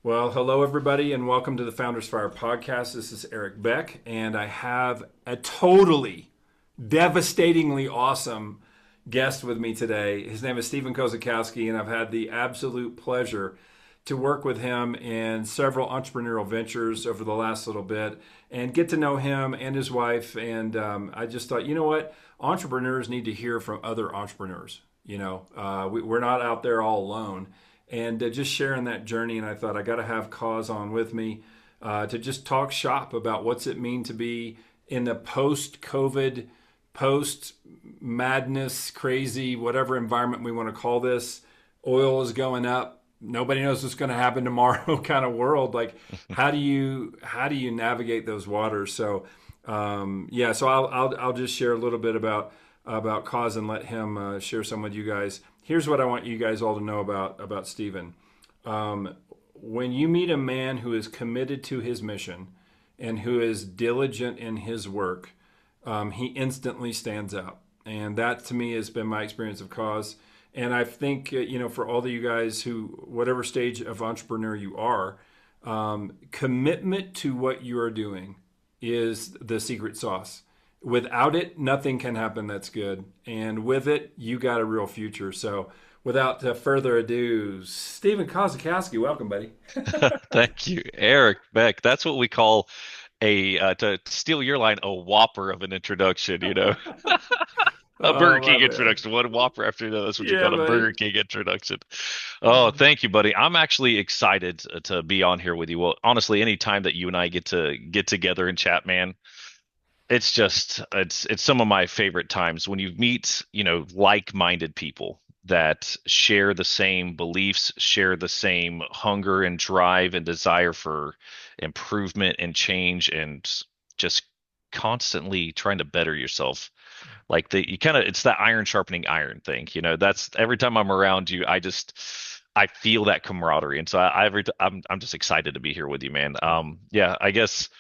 Well, hello, everybody, and welcome to the Founders Fire podcast. This is Eric Beck, and I have a totally devastatingly awesome guest with me today. His name is Steven Kozakowski, and I've had the absolute pleasure to work with him in several entrepreneurial ventures over the last little bit and get to know him and his wife. And I just thought, you know what? Entrepreneurs need to hear from other entrepreneurs. We're not out there all alone. And just sharing that journey. And I thought I got to have Cause on with me to just talk shop about what's it mean to be in the post-COVID, post-madness, crazy, whatever environment we want to call this. Oil is going up. Nobody knows what's going to happen tomorrow kind of world. Like, how do you navigate those waters? So, so I'll just share a little bit about Cause and let him share some with you guys. Here's what I want you guys all to know about Steven. When you meet a man who is committed to his mission and who is diligent in his work, he instantly stands out. And that to me has been my experience of Cause. And I think, for all of you guys who, whatever stage of entrepreneur you are, commitment to what you are doing is the secret sauce. Without it, nothing can happen that's good. And with it, you got a real future. So without further ado, Steven Kozakowski, welcome, buddy. Thank you, Eric Beck. That's what we call to steal your line, a whopper of an introduction, A Oh, I Burger King love it. introduction. One whopper after another. That's what you Yeah, call a buddy. Burger King introduction. Oh, thank you, buddy. I'm actually excited to be on here with you. Well, honestly, any time that you and I get together and chat, man, it's some of my favorite times when you meet, like-minded people that share the same beliefs, share the same hunger and drive and desire for improvement and change and just constantly trying to better yourself. Like it's that iron sharpening iron thing. That's every time I'm around you, I feel that camaraderie. And so I'm just excited to be here with you, man. Yeah, I guess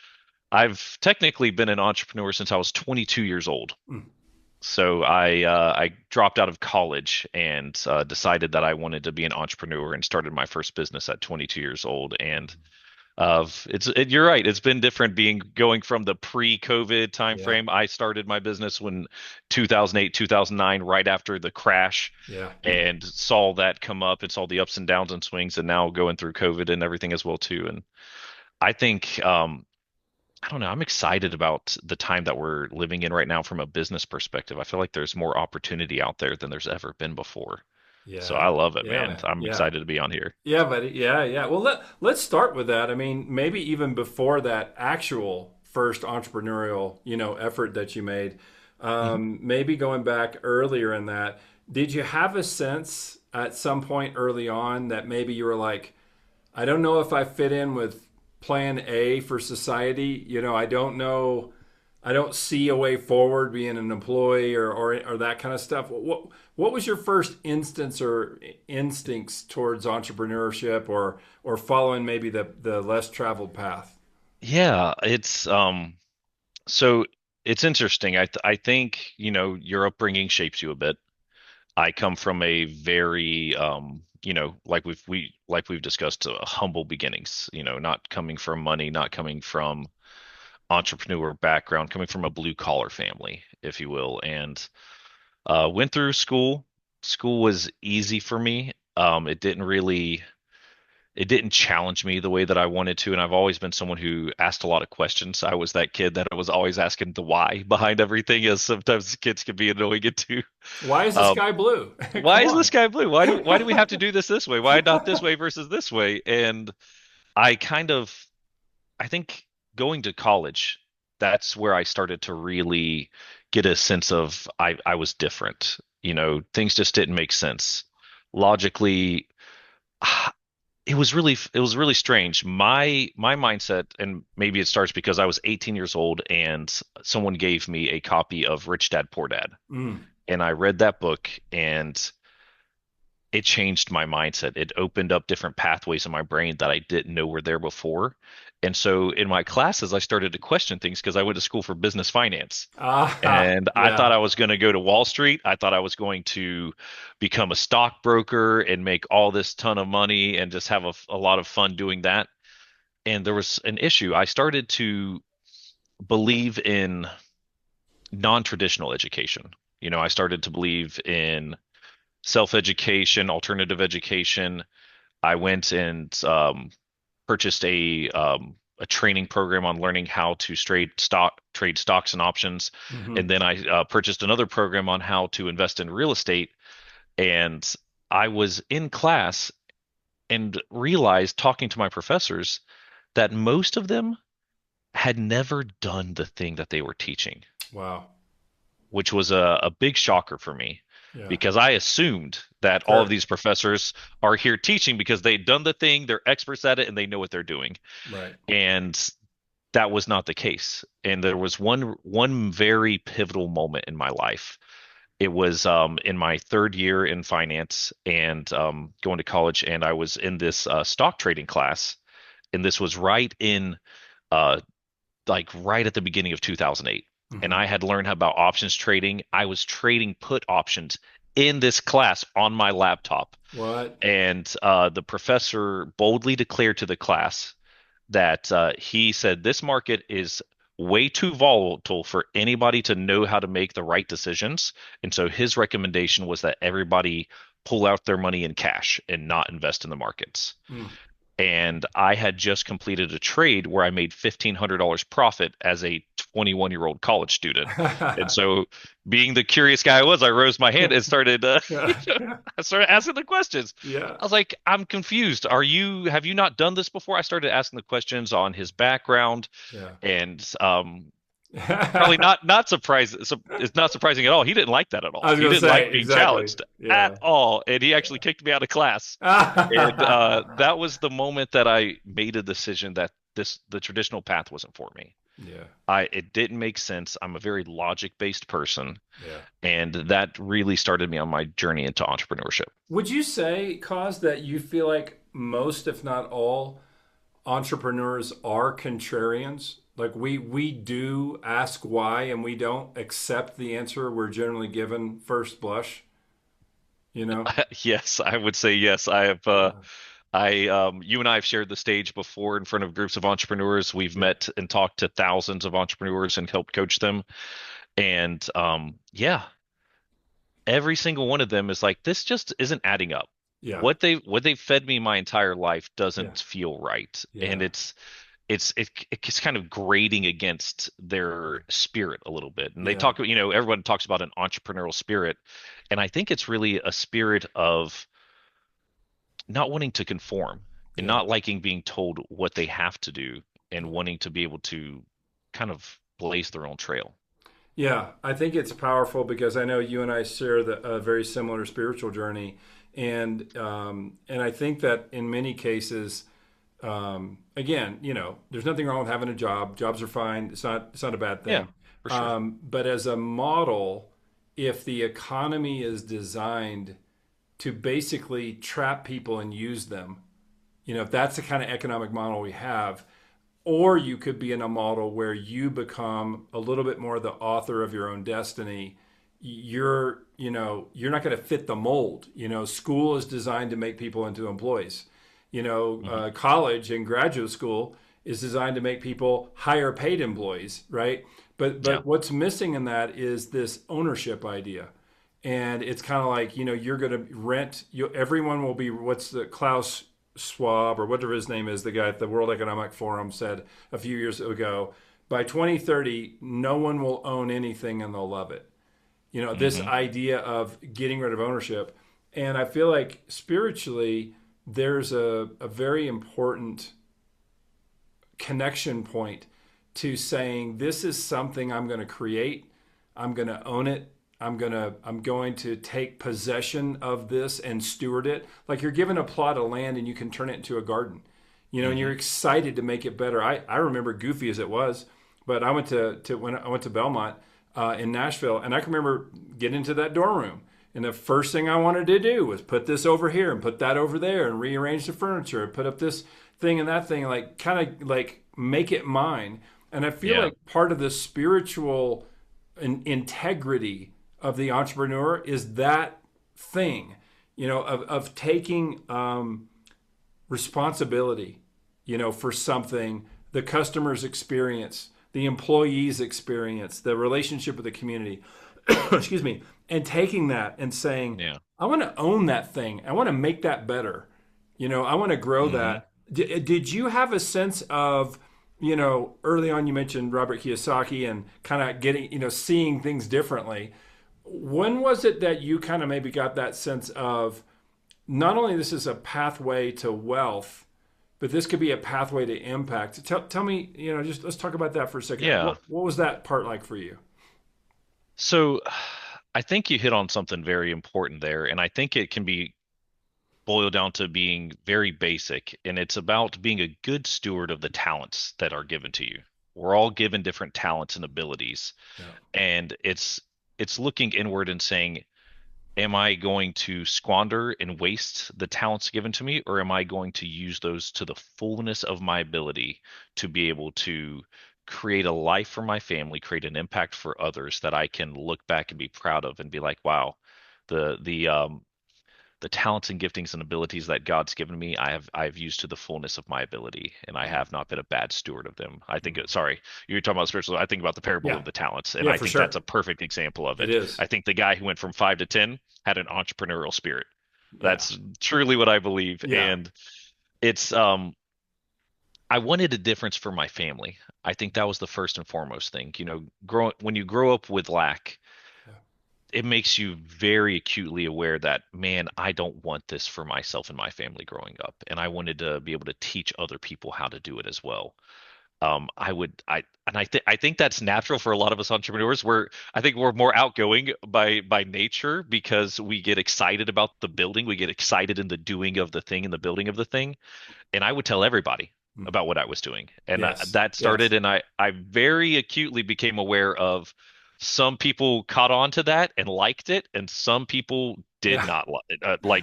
I've technically been an entrepreneur since I was 22 years old. Mm. So I dropped out of college and decided that I wanted to be an entrepreneur and started my first business at 22 years old. And you're right. It's been different going from the pre-COVID Yeah, timeframe. I started my business when 2008, 2009, right after the crash, yeah. and saw that come up and saw the ups and downs and swings, and now going through COVID and everything as well too. And I think I don't know. I'm excited about the time that we're living in right now from a business perspective. I feel like there's more opportunity out there than there's ever been before. So Yeah, I love it, yeah, man. man. I'm Yeah. excited to be on here. Yeah, buddy. Yeah, yeah. Well, let's start with that. I mean, maybe even before that actual first entrepreneurial, effort that you made, Mhm. maybe going back earlier in that, did you have a sense at some point early on that maybe you were like, I don't know if I fit in with plan A for society. I don't know. I don't see a way forward being an employee or that kind of stuff. What was your first instance or instincts towards entrepreneurship or following maybe the less traveled path? Yeah, so it's interesting. I think, your upbringing shapes you a bit. I come from a very like we've discussed, humble beginnings, not coming from money, not coming from entrepreneur background, coming from a blue collar family, if you will, and went through school. School was easy for me. It didn't challenge me the way that I wanted to, and I've always been someone who asked a lot of questions. I was that kid that was always asking the why behind everything, as sometimes kids can be annoying it too. Why is the Um, sky blue? why Come is the on. sky blue? Why do we have to do this way? Why not this way versus this way? And I kind of I think going to college, that's where I started to really get a sense of I was different. Things just didn't make sense. Logically, it was really strange. My mindset, and maybe it starts because I was 18 years old and someone gave me a copy of Rich Dad Poor Dad. Mm, And I read that book and it changed my mindset. It opened up different pathways in my brain that I didn't know were there before. And so in my classes, I started to question things because I went to school for business finance. Ah, And I thought yeah. I was going to go to Wall Street. I thought I was going to become a stockbroker and make all this ton of money and just have a lot of fun doing that. And there was an issue. I started to believe in non-traditional education. I started to believe in self-education, alternative education. I went and purchased a training program on learning how to trade stocks and options, and Hmm. then I purchased another program on how to invest in real estate. And I was in class and realized, talking to my professors, that most of them had never done the thing that they were teaching, Wow. which was a big shocker for me Yeah. because I assumed that all of Sure. these professors are here teaching because they've done the thing, they're experts at it, and they know what they're doing. Right. And that was not the case. And there was one very pivotal moment in my life. It was in my third year in finance and going to college, and I was in this stock trading class, and this was uh, right at the beginning of 2008. And Hmm. I had learned about options trading. I was trading put options in this class on my laptop. What? And the professor boldly declared to the class that he said this market is way too volatile for anybody to know how to make the right decisions. And so his recommendation was that everybody pull out their money in cash and not invest in the markets. Mm. And I had just completed a trade where I made $1,500 profit as a 21-year-old college student. And so, being the curious guy I was, I rose my hand and started, I started asking the questions. Yeah. I was like, I'm confused. Have you not done this before? I started asking the questions on his background, Yeah. and probably not surprised. It's not surprising at all. He didn't like that at I all. was He gonna didn't like say being exactly. challenged at Yeah. all, and he actually Yeah. kicked me out of class. And that was the moment that I made a decision that the traditional path wasn't for me. Yeah. It didn't make sense. I'm a very logic-based person, Yeah. and that really started me on my journey into entrepreneurship. Would you say, Cause, that you feel like most, if not all, entrepreneurs are contrarians? Like we do ask why and we don't accept the answer we're generally given first blush, you know? Yes, I would say yes. Yeah. You and I have shared the stage before in front of groups of entrepreneurs. We've Yeah. met and talked to thousands of entrepreneurs and helped coach them. And yeah, every single one of them is like, this just isn't adding up. Yeah. What they've fed me my entire life Yeah. doesn't feel right, and Yeah. it's kind of grating against their spirit a little bit. And they Yeah. talk, everyone talks about an entrepreneurial spirit, and I think it's really a spirit of not wanting to conform and Yeah. not liking being told what they have to do and wanting to be able to kind of blaze their own trail. Yeah, I think it's powerful because I know you and I share a very similar spiritual journey, and I think that in many cases, again, there's nothing wrong with having a job. Jobs are fine. It's not a bad Yeah, thing. for sure. But as a model, if the economy is designed to basically trap people and use them, if that's the kind of economic model we have, or you could be in a model where you become a little bit more the author of your own destiny. You're not going to fit the mold. School is designed to make people into employees. Hmm. College and graduate school is designed to make people higher paid employees, right? but Yeah. but what's missing in that is this ownership idea. And it's kind of like, you're going to rent, everyone will be, what's the Klaus Schwab or whatever his name is, the guy at the World Economic Forum said a few years ago, by 2030, no one will own anything and they'll love it. This Hmm. idea of getting rid of ownership. And I feel like spiritually, there's a very important connection point to saying, this is something I'm going to create. I'm going to own it. I'm going to take possession of this and steward it. Like you're given a plot of land and you can turn it into a garden, and you're Hmm. excited to make it better. I remember, goofy as it was, but I went to when I went to Belmont in Nashville, and I can remember getting into that dorm room And the first thing I wanted to do was put this over here and put that over there and rearrange the furniture and put up this thing and that thing, like kind of like make it mine. And I feel Yeah. like part of the spiritual integrity of the entrepreneur is that thing, of taking responsibility, for something, the customer's experience, the employee's experience, the relationship with the community, excuse me, and taking that and saying, Yeah. I want to own that thing. I want to make that better. I want to grow Hmm. that. Did you have a sense of, early on you mentioned Robert Kiyosaki and kind of getting, seeing things differently. When was it that you kind of maybe got that sense of not only this is a pathway to wealth, but this could be a pathway to impact? Tell me, just let's talk about that for a second. Yeah. What was that part like for you? So I think you hit on something very important there, and I think it can be boiled down to being very basic, and it's about being a good steward of the talents that are given to you. We're all given different talents and abilities, Yeah. and it's looking inward and saying, am I going to squander and waste the talents given to me, or am I going to use those to the fullness of my ability to be able to create a life for my family, create an impact for others that I can look back and be proud of and be like, wow, the talents and giftings and abilities that God's given me, I've used to the fullness of my ability, and I have not been a bad steward of them. I think, sorry, you were talking about spiritual. I think about the parable Yeah. of the talents, and Yeah, I for think that's sure. a perfect example of It it. is. I think the guy who went from 5 to 10 had an entrepreneurial spirit. Yeah. That's truly what I believe, Yeah. and it's I wanted a difference for my family. I think that was the first and foremost thing. When you grow up with lack, Yeah. it makes you very acutely aware that, man, I don't want this for myself and my family growing up. And I wanted to be able to teach other people how to do it as well. I think that's natural for a lot of us entrepreneurs. I think we're more outgoing by nature because we get excited about the building. We get excited in the doing of the thing and the building of the thing. And I would tell everybody Mm. about what I was doing. And Yes. that started, Yes. and I very acutely became aware of some people caught on to that and liked it, and some people did Yeah. not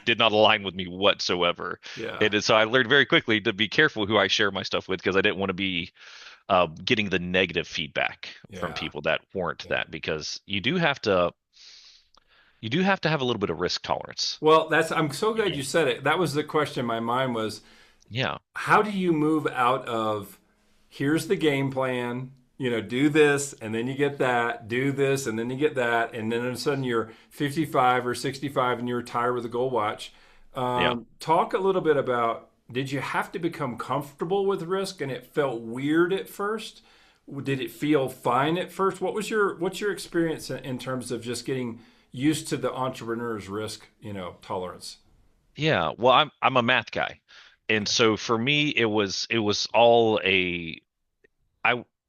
did not align with me whatsoever. Yeah. And so I learned very quickly to be careful who I share my stuff with because I didn't want to be getting the negative feedback from Yeah. people that weren't Yeah. that because you do have to have a little bit of risk tolerance. Well, I'm so You glad know? you said it. That was the question in my mind was, Yeah. how do you move out of here's the game plan, do this and then you get that, do this and then you get that, and then all of a sudden you're 55 or 65 and you retire with a gold watch. Yeah. Talk a little bit about, did you have to become comfortable with risk and it felt weird at first? Did it feel fine at first? What's your experience in terms of just getting used to the entrepreneur's risk, tolerance? Yeah, well, I'm a math guy, and Okay. so for me, it was all I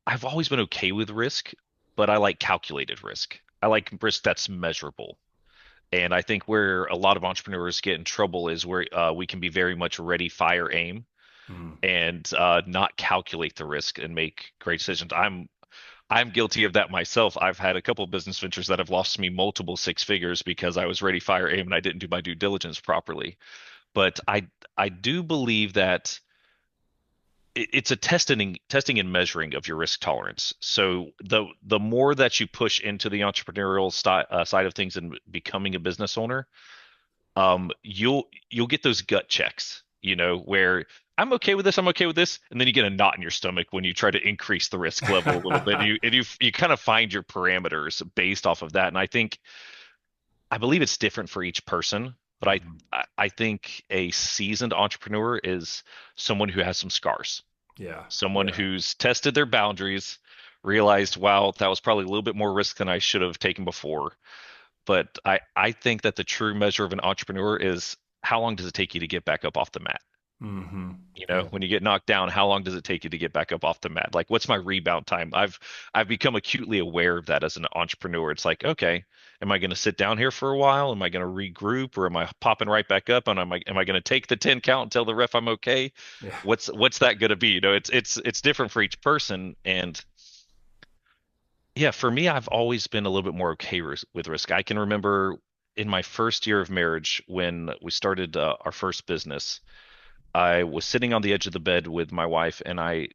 I've always been okay with risk, but I like calculated risk. I like risk that's measurable, and I think where a lot of entrepreneurs get in trouble is where we can be very much ready, fire, aim, Mm. and not calculate the risk and make great decisions. I'm guilty of that myself. I've had a couple of business ventures that have lost me multiple six figures because I was ready, fire, aim, and I didn't do my due diligence properly. But I do believe that it's a testing and measuring of your risk tolerance. So the more that you push into the entrepreneurial side of things and becoming a business owner, you'll get those gut checks, where I'm okay with this, I'm okay with this, and then you get a knot in your stomach when you try to increase the risk level a little bit. You kind of find your parameters based off of that. And I believe it's different for each person, but Mhm. I think a seasoned entrepreneur is someone who has some scars, Yeah. someone Yeah. who's tested their boundaries, realized, wow, that was probably a little bit more risk than I should have taken before. But I think that the true measure of an entrepreneur is how long does it take you to get back up off the mat? Hmm. Yeah. When you get knocked down, how long does it take you to get back up off the mat? Like, what's my rebound time? I've become acutely aware of that as an entrepreneur. It's like, okay, am I going to sit down here for a while? Am I going to regroup, or am I popping right back up? And am I going to take the 10 count and tell the ref I'm okay? Yeah. What's that going to be? It's different for each person. And yeah, for me, I've always been a little bit more okay with risk. I can remember. in my first year of marriage, when we started our first business, I was sitting on the edge of the bed with my wife, and I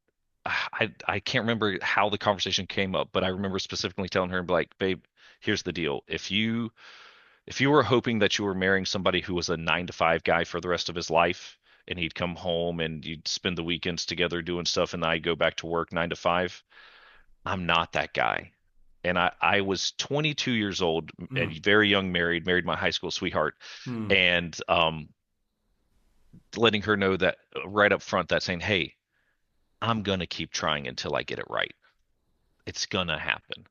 can't remember how the conversation came up, but I remember specifically telling her, like, babe, here's the deal. If you were hoping that you were marrying somebody who was a 9 to 5 guy for the rest of his life, and he'd come home and you'd spend the weekends together doing stuff, and then I'd go back to work 9 to 5, I'm not that guy. And I was 22 years old and Mm, very young, married my high school sweetheart, mm, and letting her know that right up front, that saying, hey, I'm gonna keep trying until I get it right. It's gonna happen.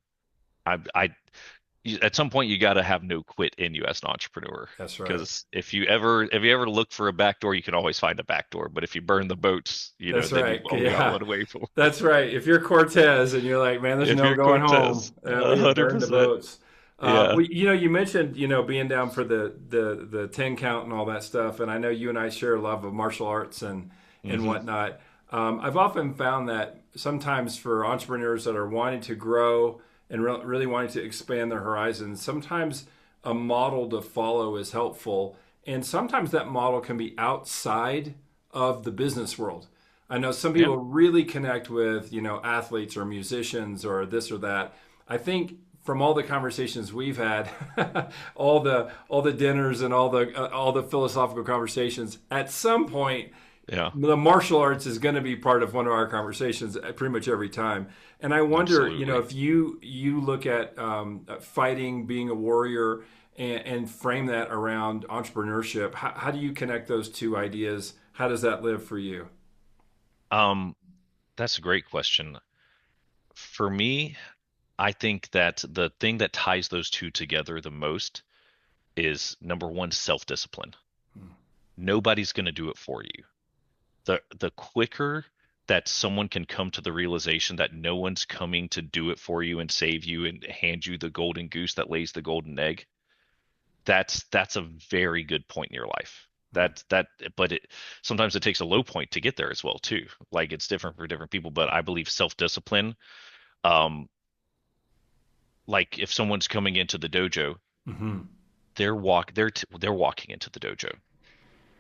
At some point you got to have no quit in you as an entrepreneur, that's right. because if you ever look for a back door, you can always find a back door. But if you burn the boats, That's then you've right. only got Yeah, one way for. that's right. If you're Cortez and you're like, man, there's If no you're going home, Cortez, we have burned the 100%. boats. Yeah. You mentioned, being down for the 10 count and all that stuff, and I know you and I share a love of martial arts and Hmm. whatnot. I've often found that sometimes for entrepreneurs that are wanting to grow and really wanting to expand their horizons, sometimes a model to follow is helpful, and sometimes that model can be outside of the business world. I know some Yeah. people really connect with, athletes or musicians or this or that. I think from all the conversations we've had, all the dinners and all the philosophical conversations, at some point Yeah. the martial arts is going to be part of one of our conversations pretty much every time. And I wonder, Absolutely. if you look at fighting, being a warrior, and frame that around entrepreneurship, how do you connect those two ideas? How does that live for you? Um, that's a great question. For me, I think that the thing that ties those two together the most is, number one, self-discipline. Nobody's going to do it for you. The quicker that someone can come to the realization that no one's coming to do it for you and save you and hand you the golden goose that lays the golden egg, that's a very good point in your life. But it sometimes it takes a low point to get there as well too. Like, it's different for different people, but I believe self-discipline, um, like if someone's coming into the dojo, Mm-hmm. they're walking into the dojo.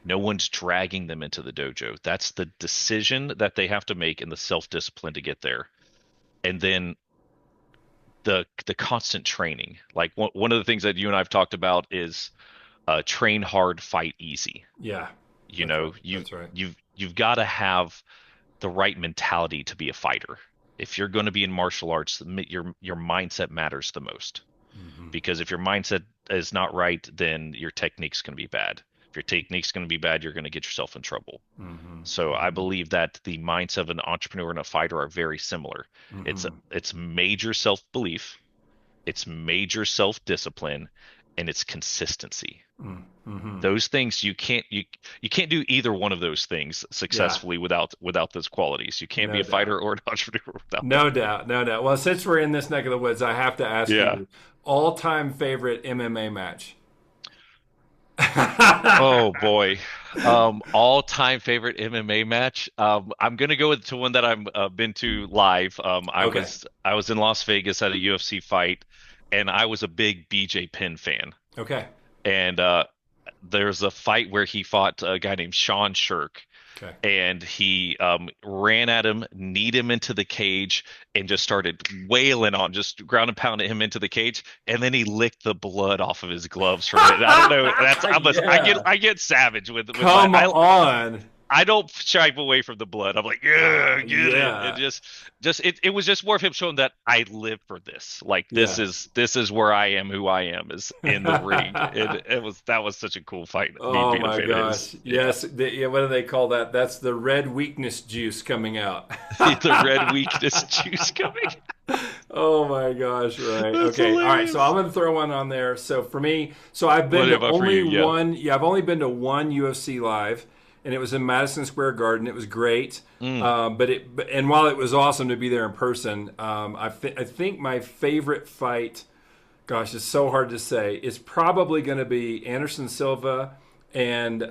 No one's dragging them into the dojo. That's the decision that they have to make, and the self-discipline to get there. And then the constant training. Like, one of the things that you and I've talked about is, train hard, fight easy. Yeah, You that's right. know, you That's right. you've got to have the right mentality to be a fighter. If you're going to be in martial arts, your mindset matters the most. Mm-hmm. Because if your mindset is not right, then your technique's going to be bad. If your technique's going to be bad, you're going to get yourself in trouble. Mm-hmm. So I believe that the mindset of an entrepreneur and a fighter are very similar. Mm-hmm. It's major self-belief, it's major self-discipline, and it's consistency. Mm-hmm. Those things, you can't do either one of those things Yeah, successfully without those qualities. You can't be no a doubt. fighter or an entrepreneur without them. No doubt, no doubt. Well, since we're in this neck of the woods, I have to ask Yeah. you all-time favorite MMA match. Oh boy. All-time favorite MMA match. I'm gonna go to one that I'm been to live. Okay. I was in Las Vegas at a UFC fight, and I was a big BJ Penn fan. Okay. And there's a fight where he fought a guy named Sean Shirk, Okay. and he ran at him, kneed him into the cage, and just started wailing on, just ground and pounded him into the cage, and then he licked the blood off of his gloves from it. I don't know. Yeah. I get savage with my Come on. I don't shy away from the blood. I'm like, yeah, get it. Yeah. It was just more of him showing that I live for this. Like, Yeah. this is where I am, who I am, is in the ring. That was such a cool fight. Me Oh being a my fan of gosh. his. Yeah. Yes. Yeah, what do they call that? That's the red weakness juice coming out. The red weakness juice coming. Oh my gosh, right. That's Okay. All right. So hilarious. I'm going to throw one on there. So for me, I've been What to about for only you? Yeah. one, yeah, I've only been to one UFC live, and it was in Madison Square Garden. It was great. Mm, And while it was awesome to be there in person, I think my favorite fight, gosh, it's so hard to say, is probably going to be Anderson Silva and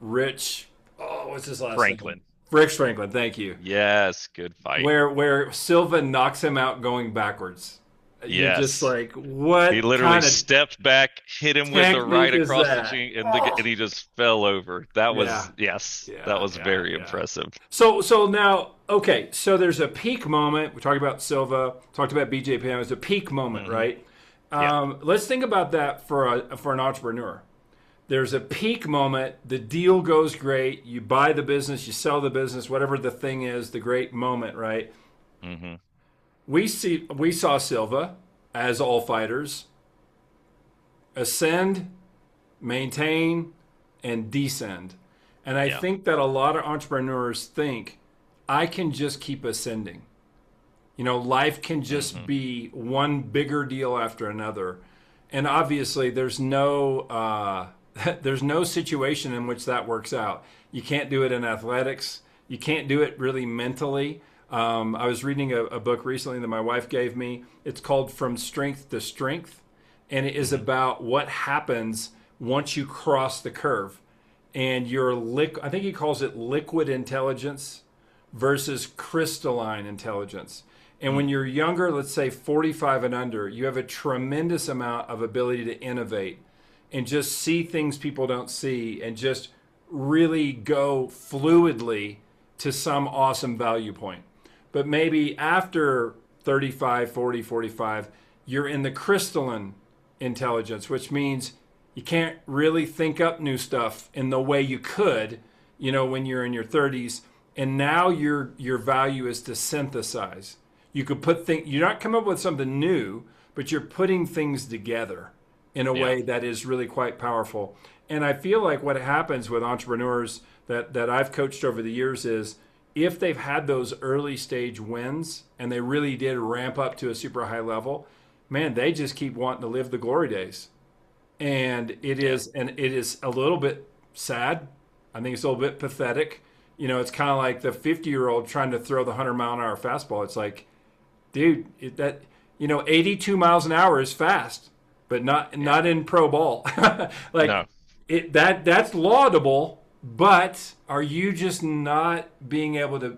Rich, oh, what's his last name? Franklin. Rick Franklin, thank you. Yes, good fight. Where Silva knocks him out going backwards. You're just Yes. like, He what literally kind of stepped back, hit him with the right technique is across the that? chin, and Oh, he just fell over. That yeah, was, yes, that yeah, was yeah, very yeah. impressive. So now, okay, so there's a peak moment. We talked about Silva, talked about BJ Penn. It's a peak moment, Hmm. right? Yeah. Let's think about that for an entrepreneur. There's a peak moment. The deal goes great. You buy the business, you sell the business, whatever the thing is, the great moment, right? Hmm. We saw Silva, as all fighters, ascend, maintain, and descend. And I Yeah. think that a lot of entrepreneurs think I can just keep ascending. Life can just Hmm. be one bigger deal after another. And obviously, there's no situation in which that works out. You can't do it in athletics. You can't do it really mentally. I was reading a book recently that my wife gave me. It's called From Strength to Strength, and it is Hmm. about what happens once you cross the curve. And I think he calls it liquid intelligence versus crystalline intelligence. And when you're younger, let's say 45 and under, you have a tremendous amount of ability to innovate and just see things people don't see and just really go fluidly to some awesome value point. But maybe after 35, 40, 45, you're in the crystalline intelligence, which means you can't really think up new stuff in the way you could, when you're in your 30s. And now your value is to synthesize. You could you're not coming up with something new, but you're putting things together in a Yeah. way that is really quite powerful. And I feel like what happens with entrepreneurs that I've coached over the years is if they've had those early stage wins and they really did ramp up to a super high level, man, they just keep wanting to live the glory days. Yeah. And it is a little bit sad. I think it's a little bit pathetic. It's kind of like the 50-year-old trying to throw the 100-mile-an-hour fastball. It's like, dude, 82 miles an hour is fast, but not Yeah. not in pro ball. Like No. that's laudable, but are you just not being able to,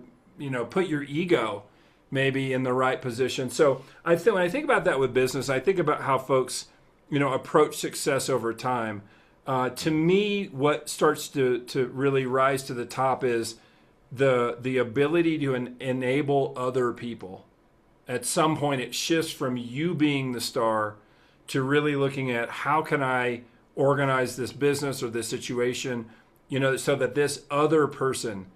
put your ego maybe in the right position? So I think when I think about that with business, I think about how folks, approach success over time. To me, what starts to really rise to the top is the ability to enable other people. At some point, it shifts from you being the star to really looking at how can I organize this business or this situation, so that this other person,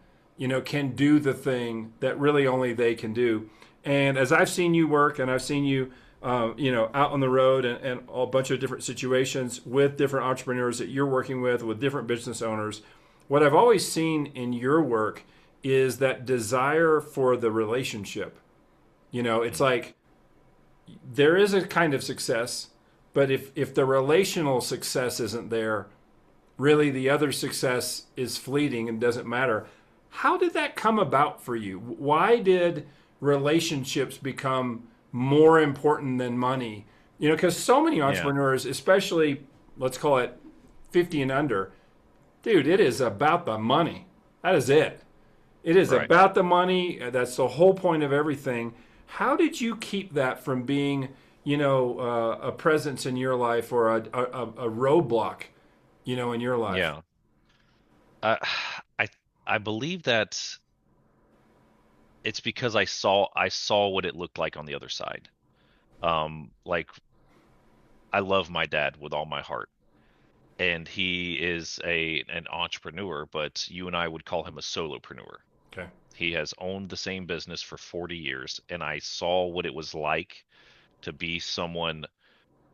can do the thing that really only they can do. And as I've seen you work, and I've seen you, out on the road and a bunch of different situations with different entrepreneurs that you're working with different business owners, what I've always seen in your work is that desire for the relationship. It's Hmm. like there is a kind of success, but if the relational success isn't there, really the other success is fleeting and doesn't matter. How did that come about for you? Why did relationships become more important than money? Because so many Yeah. entrepreneurs, especially let's call it 50 and under, dude, it is about the money. That is it. It is Right. about the money. That's the whole point of everything. How did you keep that from being, a presence in your life or a roadblock, in your life? Yeah. Uh, I I believe that it's because I saw what it looked like on the other side. Like I love my dad with all my heart, and he is an entrepreneur, but you and I would call him a solopreneur. Okay. He has owned the same business for 40 years, and I saw what it was like to be someone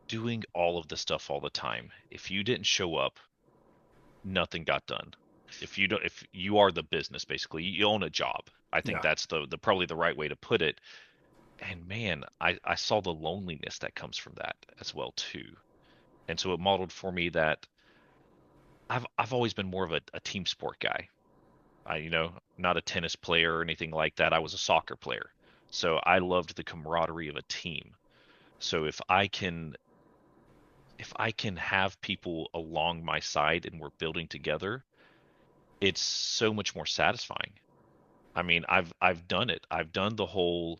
doing all of the stuff all the time. If you didn't show up, nothing got done. If you are the business, basically, you own a job. I think Yeah. that's the probably the right way to put it. And man, I saw the loneliness that comes from that as well too. And so it modeled for me that I've always been more of a team sport guy. Not a tennis player or anything like that. I was a soccer player. So I loved the camaraderie of a team. So if I can have people along my side and we're building together, it's so much more satisfying. I mean, I've done it. I've done the whole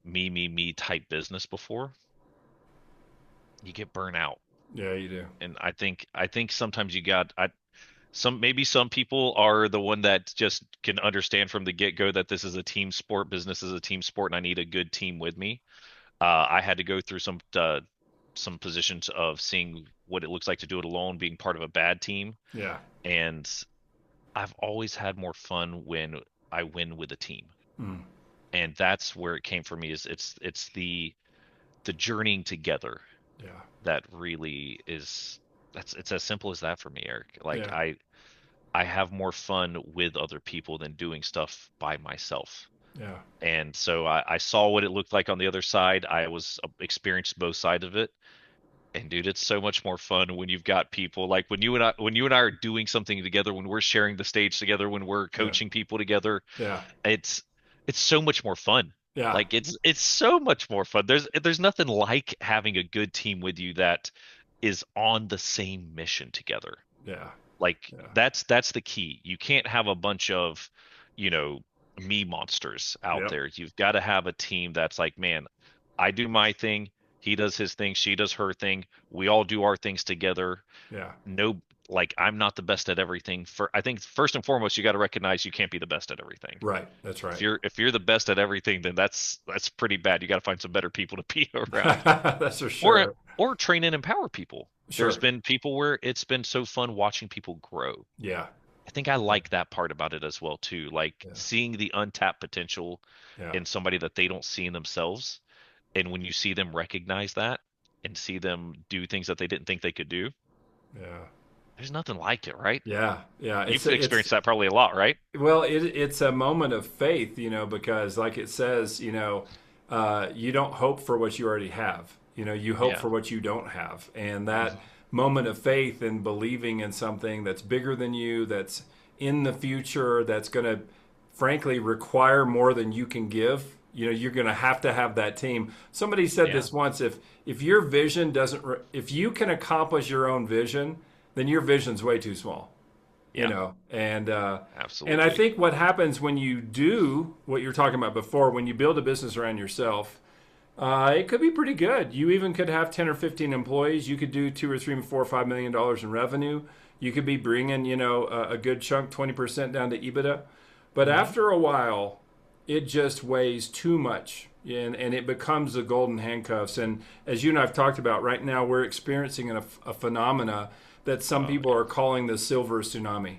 me type business before, you get burnt out. Yeah, you do. And I think sometimes you got maybe some people are the one that just can understand from the get-go that this is a team sport, business is a team sport, and I need a good team with me. I had to go through some positions of seeing what it looks like to do it alone, being part of a bad team, Yeah. and I've always had more fun when I win with a team. Mm. And that's where it came for me, is it's the journeying together Yeah. that really is, that's it's as simple as that for me, Eric. Like Yeah. I have more fun with other people than doing stuff by myself. Yeah. And so I saw what it looked like on the other side. I was experienced both sides of it. And dude, it's so much more fun when you've got people like when you and I are doing something together, when we're sharing the stage together, when we're Yeah. coaching people together. Yeah. It's it's so much more fun. Yeah. Like it's so much more fun. There's nothing like having a good team with you that is on the same mission together. Yeah. Like Yeah. that's the key. You can't have a bunch of, you know, me monsters out Yep. there. You've got to have a team that's like, man, I do my thing, he does his thing, she does her thing. We all do our things together. Yeah. No, like I'm not the best at everything. For I think first and foremost, you got to recognize you can't be the best at everything. Right. That's If right. you're the best at everything, then that's pretty bad. You got to find some better people to be around, That's for or sure. or train and empower people. There's Sure. been people where it's been so fun watching people grow. Yeah. I think I like that part about it as well too, like Yeah. seeing the untapped potential Yeah. in somebody that they don't see in themselves. And when you see them recognize that and see them do things that they didn't think they could do, Yeah. there's nothing like it, right? Yeah. Yeah. You've experienced that probably a lot, right? Well, it's a moment of faith, because like it says, you don't hope for what you already have. You hope Yeah. for what you don't have. And that Mhm. moment of faith and believing in something that's bigger than you, that's in the future, that's going to frankly require more than you can give. You're going to have that team. Somebody said Yeah. this once, if your vision doesn't if you can accomplish your own vision, then your vision's way too small. Yeah. And I Absolutely. think what happens when you do what you're talking about before, when you build a business around yourself, it could be pretty good. You even could have 10 or 15 employees. You could do 2 or 3 or 4 or $5 million in revenue. You could be bringing, a good chunk, 20% down to EBITDA. But Hmm. after a while, it just weighs too much, and it becomes the golden handcuffs. And as you and I've talked about, right now we're experiencing a phenomena that some Oh people yeah. are calling the silver tsunami.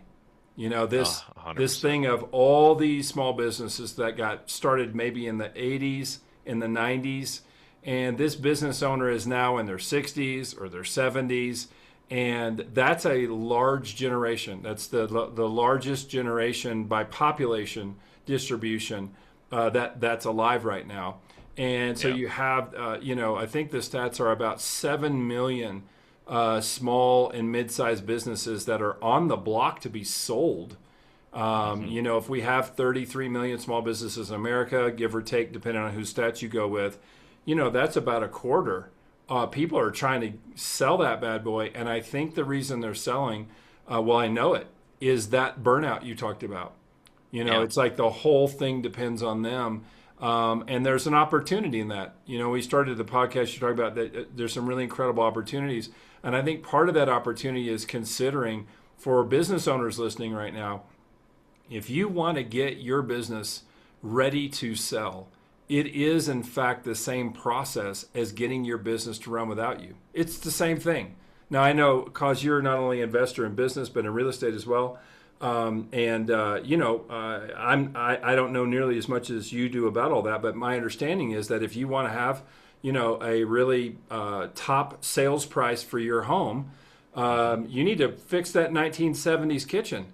This 100%. thing of all these small businesses that got started maybe in the 80s, in the 90s, and this business owner is now in their 60s or their 70s, and that's a large generation. That's the largest generation by population distribution that's alive right now. And so Yeah. you have, I think the stats are about 7 million small and mid-sized businesses that are on the block to be sold. Hmm. If we have 33 million small businesses in America, give or take, depending on whose stats you go with, that's about a quarter. People are trying to sell that bad boy. And I think the reason they're selling, well, I know it, is that burnout you talked about. Yeah. It's like the whole thing depends on them. And there's an opportunity in that. We started the podcast, you talked about that there's some really incredible opportunities. And I think part of that opportunity is considering, for business owners listening right now, if you want to get your business ready to sell, it is in fact the same process as getting your business to run without you. It's the same thing. Now I know, because you're not only an investor in business but in real estate as well. I don't know nearly as much as you do about all that, but my understanding is that if you want to have, a really top sales price for your home, Hmm. you need to fix that 1970s kitchen.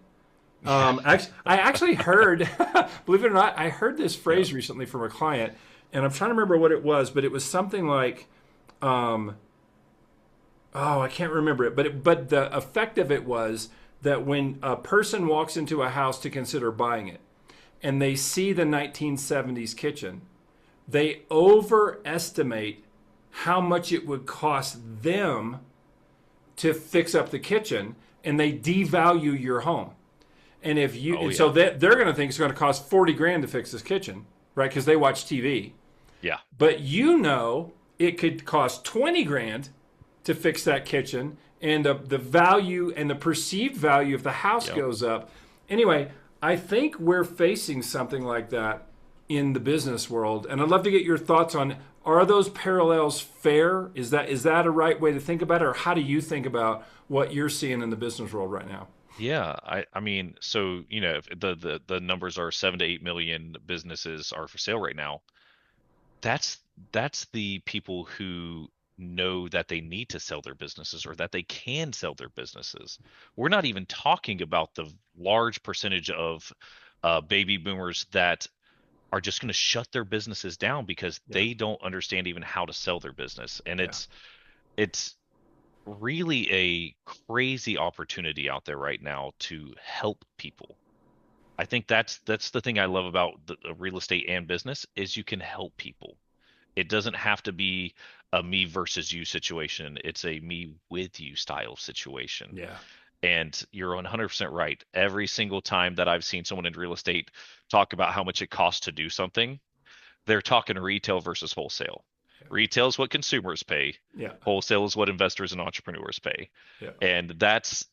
I actually heard, believe it or not, I heard this Yeah. phrase recently from a client, and I'm trying to remember what it was, but it was something like, um, oh, I can't remember it, but the effect of it was that when a person walks into a house to consider buying it, and they see the 1970s kitchen, they overestimate how much it would cost them to fix up the kitchen, and they devalue your home. Oh And so yeah. they're going to think it's going to cost 40 grand to fix this kitchen, right? Because they watch TV. Yeah. But it could cost 20 grand to fix that kitchen, and the value and the perceived value of the house Yep. goes up. Anyway, I think we're facing something like that in the business world, and I'd love to get your thoughts on, are those parallels fair? Is that a right way to think about it, or how do you think about what you're seeing in the business world right now? Yeah, I mean, so if the numbers are 7 to 8 million businesses are for sale right now. That's that's the people who know that they need to sell their businesses or that they can sell their businesses. We're not even talking about the large percentage of baby boomers that are just going to shut their businesses down because Yeah, they don't understand even how to sell their business. And yeah, it's really a crazy opportunity out there right now to help people. I think that's the thing I love about the real estate and business is you can help people. It doesn't have to be a me versus you situation. It's a me with you style situation. yeah, And you're 100% right. Every single time that I've seen someone in real estate talk about how much it costs to do something, they're talking retail versus wholesale. Retail is what consumers pay. yeah, Wholesale is what investors and entrepreneurs pay. yeah. And that's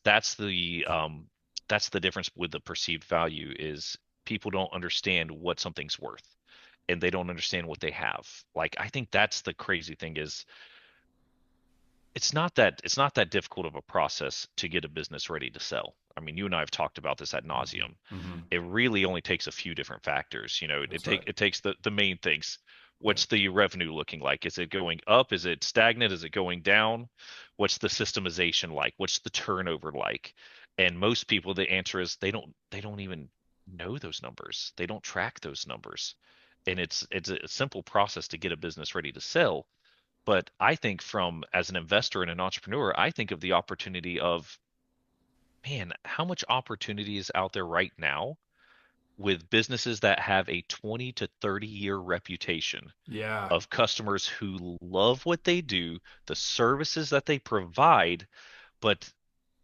the difference with the perceived value is people don't understand what something's worth and they don't understand what they have. Like I think that's the crazy thing is it's not that difficult of a process to get a business ready to sell. I mean, you and I have talked about this ad Hmm. nauseum. Hmm. It really only takes a few different factors. That's right. It takes the main things. Yeah. What's the revenue looking like? Is it going up? Is it stagnant? Is it going down? What's the systemization like? What's the turnover like? And most people, the answer is they don't even know those numbers. They don't track those numbers. And it's a simple process to get a business ready to sell. But I think from as an investor and an entrepreneur, I think of the opportunity of, man, how much opportunity is out there right now with businesses that have a 20 to 30-year reputation Yeah. of customers who love what they do, the services that they provide, but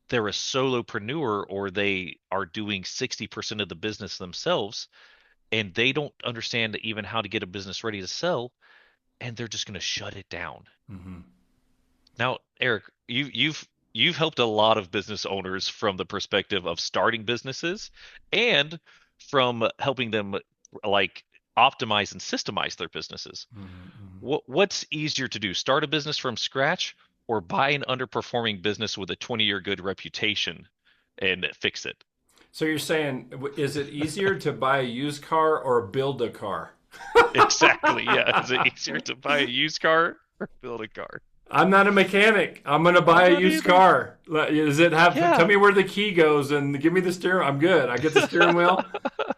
they're a solopreneur or they are doing 60% of the business themselves and they don't understand even how to get a business ready to sell and they're just going to shut it down. Hmm. Now, Eric, you've helped a lot of business owners from the perspective of starting businesses and from helping them like optimize and systemize their businesses. Hmm. What's easier to do, start a business from scratch or buy an underperforming business with a 20-year good reputation and fix it? So you're saying, is it easier to buy a used car or build a car? Exactly. Yeah. Is it easier to buy a used car or build a car? I'm not a mechanic. I'm gonna buy I'm a not used either. car. Does it have? Tell Yeah. me where the key goes and give me the steering. I'm good. I get the steering wheel.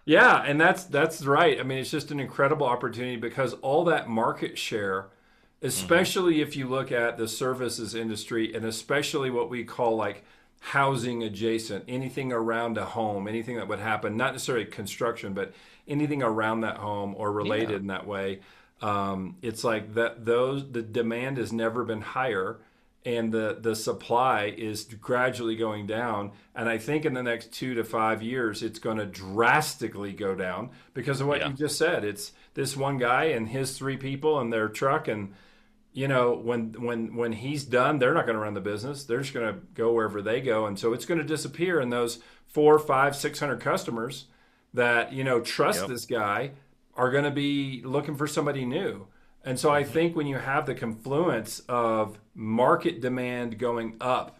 Yeah, and that's right. I mean, it's just an incredible opportunity because all that market share, Hmm. especially if you look at the services industry and especially what we call like housing adjacent, anything around a home, anything that would happen, not necessarily construction, but anything around that home or Yeah. related in that way. It's like that those the demand has never been higher and the supply is gradually going down. And I think in the next 2 to 5 years, it's going to drastically go down because of what Yeah. you just said. It's this one guy and his three people and their truck, and when he's done, they're not going to run the business. They're just going to go wherever they go, and so it's going to disappear. And those 4, 5, 600 customers that trust Yep. this guy are going to be looking for somebody new. And so I Hmm. think when you have the confluence of market demand going up,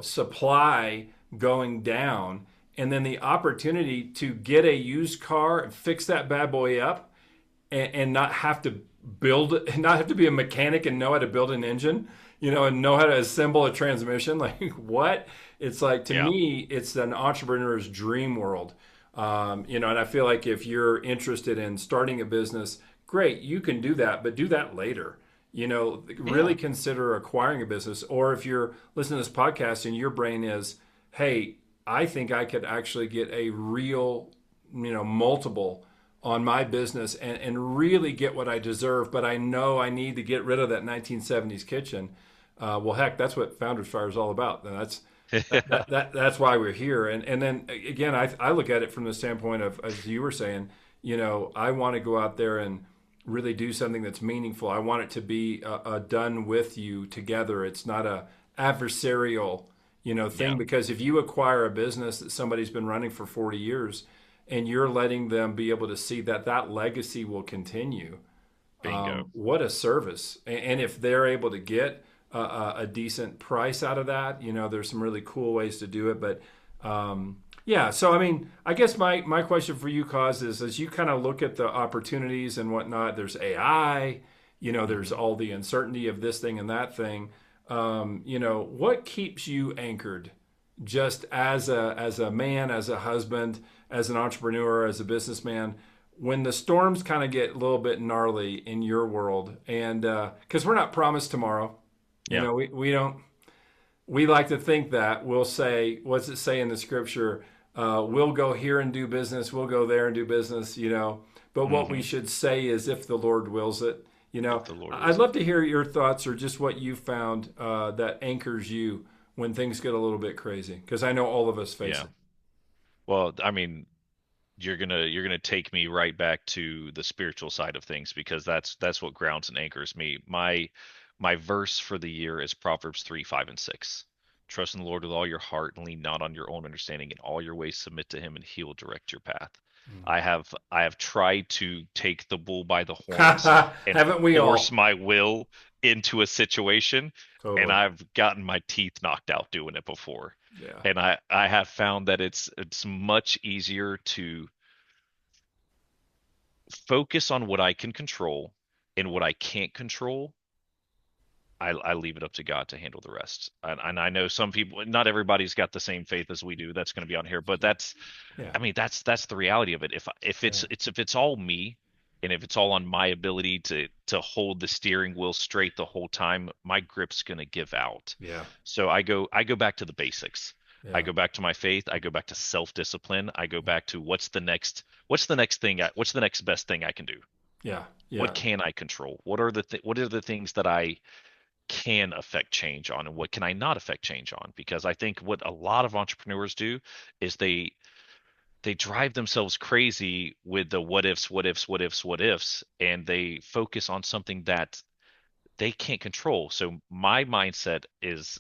supply going down, and then the opportunity to get a used car and fix that bad boy up and not have to not have to be a mechanic and know how to build an engine, and know how to assemble a transmission. Like what? It's like to Yeah. me, it's an entrepreneur's dream world. And I feel like if you're interested in starting a business, great, you can do that, but do that later. Really Yeah. consider acquiring a business. Or if you're listening to this podcast and your brain is, hey, I think I could actually get a real, multiple on my business and really get what I deserve, but I know I need to get rid of that 1970s kitchen. Well, heck, that's what Founders Fire is all about. That's why we're here. And then again, I look at it from the standpoint of, as you were saying, I want to go out there and really do something that's meaningful. I want it to be done with you together. It's not a adversarial, thing. Yeah. Because if you acquire a business that somebody's been running for 40 years, and you're letting them be able to see that that legacy will continue, Bingo. what a service! And if they're able to get a decent price out of that, there's some really cool ways to do it. But yeah, so I mean, I guess my question for you, Cause, is as you kind of look at the opportunities and whatnot, there's AI, there's Hmm. all the uncertainty of this thing and that thing. What keeps you anchored, just as a man, as a husband, as an entrepreneur, as a businessman, when the storms kind of get a little bit gnarly in your world, and because we're not promised tomorrow, Yeah. we don't. We like to think that we'll say, what's it say in the scripture? We'll go here and do business. We'll go there and do business. But what we Hmm. should say is, if the Lord wills it. If the Lord I'd wills it. love to hear your thoughts, or just what you found that anchors you when things get a little bit crazy. Because I know all of us face Yeah. it. Well, I mean, you're gonna take me right back to the spiritual side of things because that's what grounds and anchors me. My verse for the year is Proverbs 3, 5, and 6. Trust in the Lord with all your heart and lean not on your own understanding. In all your ways submit to him and he will direct your path. Mm. I have tried to take the bull by the horns and Haven't we force all? my will into a situation, and Totally. I've gotten my teeth knocked out doing it before. Yeah. And I have found that it's much easier to focus on what I can control, and what I can't control, I leave it up to God to handle the rest. And I know some people, not everybody's got the same faith as we do. That's going to be on here, but Yeah. I mean, that's the reality of it. If Yeah. if it's all me, and if it's all on my ability to hold the steering wheel straight the whole time, my grip's going to give out. Yeah. So I go back to the basics. I Yeah. go back to my faith. I go back to self-discipline. I go back to what's the next thing what's the next best thing I can do? Yeah. What Yeah. can I control? What are the things that I can affect change on, and what can I not affect change on? Because I think what a lot of entrepreneurs do is they drive themselves crazy with the what ifs, what ifs, what ifs, what ifs, and they focus on something that they can't control. So my mindset is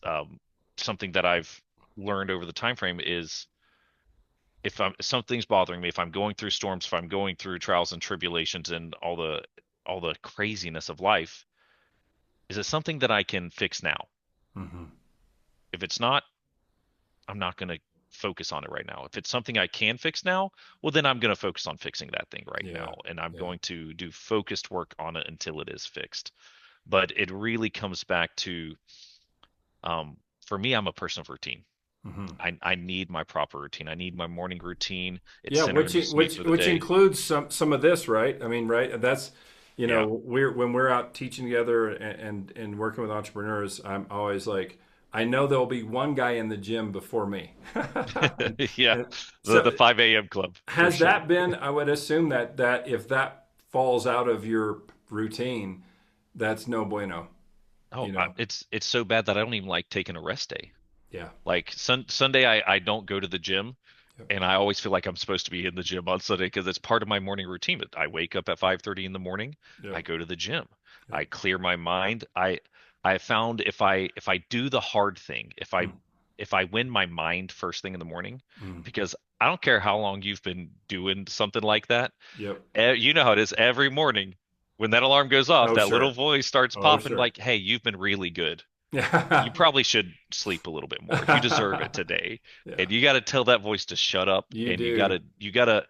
something that I've learned over the time frame is, if something's bothering me, if I'm going through storms, if I'm going through trials and tribulations and all the craziness of life, is it something that I can fix now? Hmm. If it's not, I'm not going to focus on it right now. If it's something I can fix now, well, then I'm going to focus on fixing that thing right Yeah. now. And I'm Yeah. going to do focused work on it until it is fixed. But it really comes back to, for me, I'm a person of routine. Hmm. I need my proper routine. I need my morning routine. It's Yeah, centering me which for the which day. includes some of this, right? I mean, right? That's Yeah. we're when we're out teaching together and working with entrepreneurs, I'm always like, I know there'll be one guy in the gym before me. and, Yeah. and The so 5 a.m. club for has sure. that been? I would assume that if that falls out of your routine, that's no bueno. Oh, You know? it's so bad that I don't even like taking a rest day. Yeah. Like Sunday, I don't go to the gym, Yep. and I always feel like I'm supposed to be in the gym on Sunday because it's part of my morning routine. But I wake up at 5:30 in the morning, I Yep. go to the gym, Yep. I clear my mind. I found if I do the hard thing, Mm, if I win my mind first thing in the morning, mm. because I don't care how long you've been doing something like that, Yep. you know how it is every morning when that alarm goes off, Oh that little sure. voice starts Oh popping sure. like, "Hey, you've been really good. You Yeah. probably should sleep a little bit more. You deserve it today." Yeah. And you got to tell that voice to shut up. You And you got do. to, you got to,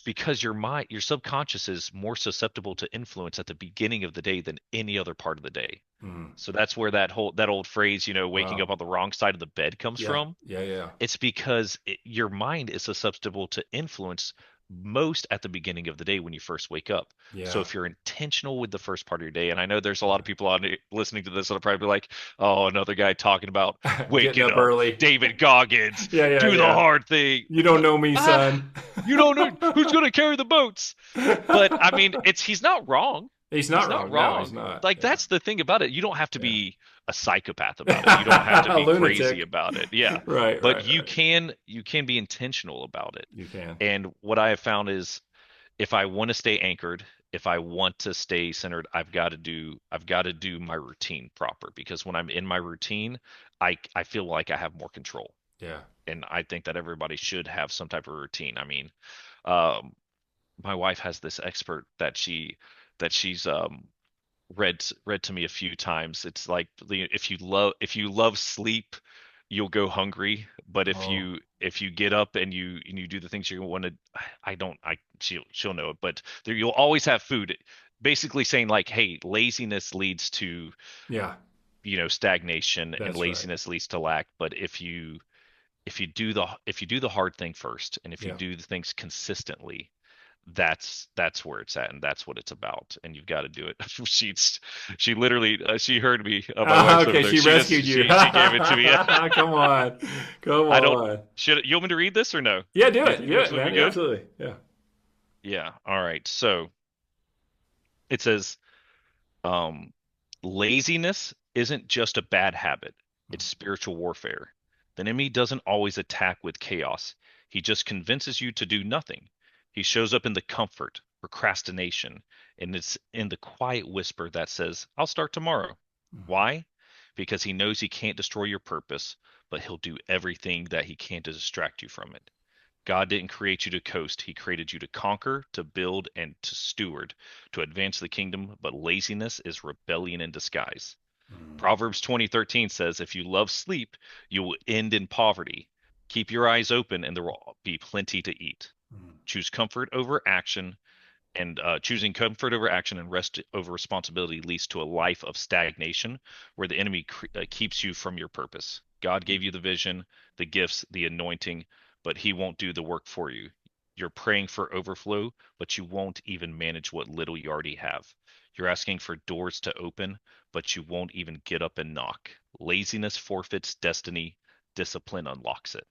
because your subconscious is more susceptible to influence at the beginning of the day than any other part of the day. Mm. So that's where that old phrase, waking up Wow. on the wrong side of the bed comes Yeah. from. Yeah. Yeah. It's because your mind is susceptible to influence most at the beginning of the day when you first wake up. So Yeah. if you're intentional with the first part of your day, and I know there's a lot Yeah. of people on listening to this that'll probably be like, "Oh, another guy talking about Getting waking up up, early. David Goggins, Yeah. Yeah. do the Yeah. hard thing." You don't know me, Ah, son. you don't know who's going to carry the boats. But I mean, he's not wrong. He's He's not not wrong. No, he's wrong. not. Like Yeah. that's the thing about it. You don't have to Yeah. be a psychopath about it. You don't have to A be crazy lunatic. about it. Yeah. Right. But Right. you Right. can you can be intentional about it. You can. And what I have found is if I want to stay anchored, if I want to stay centered, I've got to do my routine proper, because when I'm in my routine, I feel like I have more control. Yeah. And I think that everybody should have some type of routine. I mean, um, my wife has this expert that she's read to me a few times. It's like if you love sleep, you'll go hungry. But Oh, if you get up and you do the things you want to, I don't I she'll know it, but there you'll always have food. Basically saying like, hey, laziness leads to, yeah, stagnation, and that's right. laziness leads to lack. But if you do the hard thing first, and if you Yeah. do the things consistently, that's where it's at, and that's what it's about, and you've got to do it. She literally, she heard me. My wife's over Okay, there. she rescued you. She gave it to me. Come on. Come I don't on. should you want me to read this or no? Yeah, Do you do think this it, would be man. Yeah, good? absolutely. Yeah. Yeah. All right. So it says, um, laziness isn't just a bad habit, it's spiritual warfare. The enemy doesn't always attack with chaos, he just convinces you to do nothing. He shows up in the comfort, procrastination, and it's in the quiet whisper that says, I'll start tomorrow. Why? Because he knows he can't destroy your purpose, but he'll do everything that he can to distract you from it. God didn't create you to coast. He created you to conquer, to build, and to steward, to advance the kingdom. But laziness is rebellion in disguise. Mm, Proverbs 20:13 says, if you love sleep, you will end in poverty. Keep your eyes open, and there will be plenty to eat. mm, Choose comfort over action, and choosing comfort over action and rest over responsibility leads to a life of stagnation where the enemy keeps you from your purpose. God gave you the vision, the gifts, the anointing, but he won't do the work for you. You're praying for overflow, but you won't even manage what little you already have. You're asking for doors to open, but you won't even get up and knock. Laziness forfeits destiny, discipline unlocks it.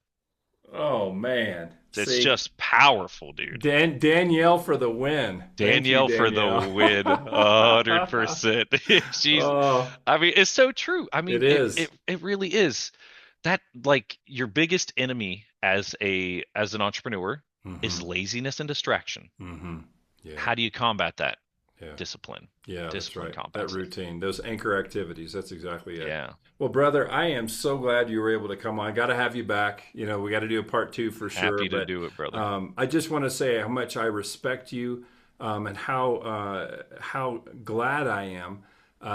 oh man. It's See, just powerful, dude. Danielle for the win. Thank you, Danielle for the Danielle. win, 100%. She's, Oh, I mean, it's so true. I it mean, is. it really is. That, like, your biggest enemy as an entrepreneur is Mm-hmm. laziness and distraction. Mm-hmm. Yeah. How do you combat that? Yeah. Discipline. Yeah, that's Discipline right. That combats it. routine, those anchor activities. That's exactly it. Yeah, Well, brother, I am so glad you were able to come on. Got to have you back. We got to do a part two for sure. happy to But do it, brother. I just want to say how much I respect you, and how glad I am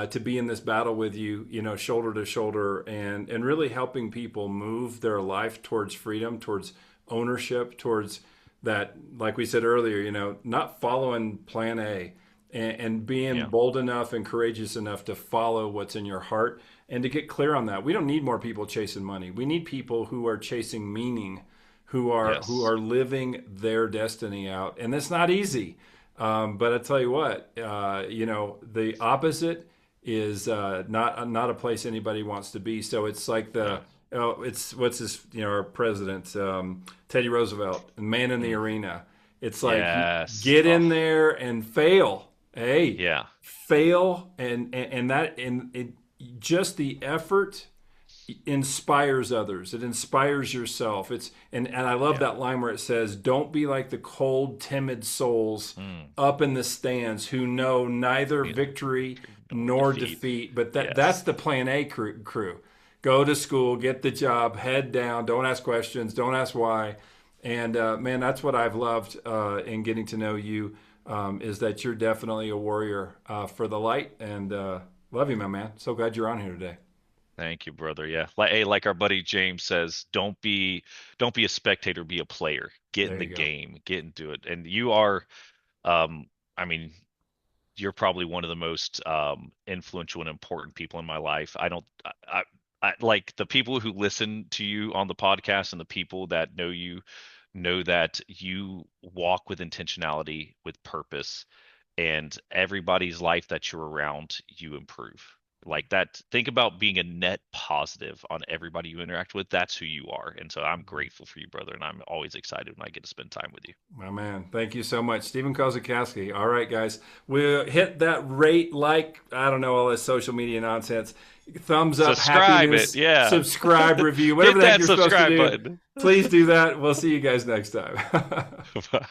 to be in this battle with you. Shoulder to shoulder, and really helping people move their life towards freedom, towards ownership, towards that. Like we said earlier, not following Plan A, and being Yeah. bold enough and courageous enough to follow what's in your heart and to get clear on that. We don't need more people chasing money. We need people who are chasing meaning, who Yes. are living their destiny out, and it's not easy. But I tell you what, the opposite is not a place anybody wants to be. So it's like Yeah. it's what's this, our president, Teddy Roosevelt, man in the Mm. arena. It's like Yes. get Oh, in there and fail. Hey, yeah. fail, and that, and it, just the effort inspires others. It inspires yourself. And I love Yeah. that line where it says, "Don't be like the cold, timid souls Mm. up in the stands who know neither You victory know, nor defeat. defeat." But that's Yes. the Plan A crew. Go to school, get the job, head down. Don't ask questions. Don't ask why. And man, that's what I've loved in getting to know you. Is that you're definitely a warrior for the light, and love you, my man. So glad you're on here today. Thank you, brother. Yeah. Like our buddy James says, don't be a spectator, be a player. Get in There the you go. game, get into it. And you are, um, I mean, you're probably one of the most influential and important people in my life. I like the people who listen to you on the podcast, and the people that know you know that you walk with intentionality, with purpose, and everybody's life that you're around, you improve. Like that, think about being a net positive on everybody you interact with. That's who you are. And so I'm grateful for you, brother. And I'm always excited when I get to spend time with you. My man, thank you so much. Steven Kozakowski. All right, guys. We'll hit that rate, like, I don't know, all this social media nonsense. Thumbs up, Subscribe it. happiness, Yeah. subscribe, review, whatever Hit the heck that you're supposed to subscribe do. button. Please do that. We'll see you guys next time. Bye.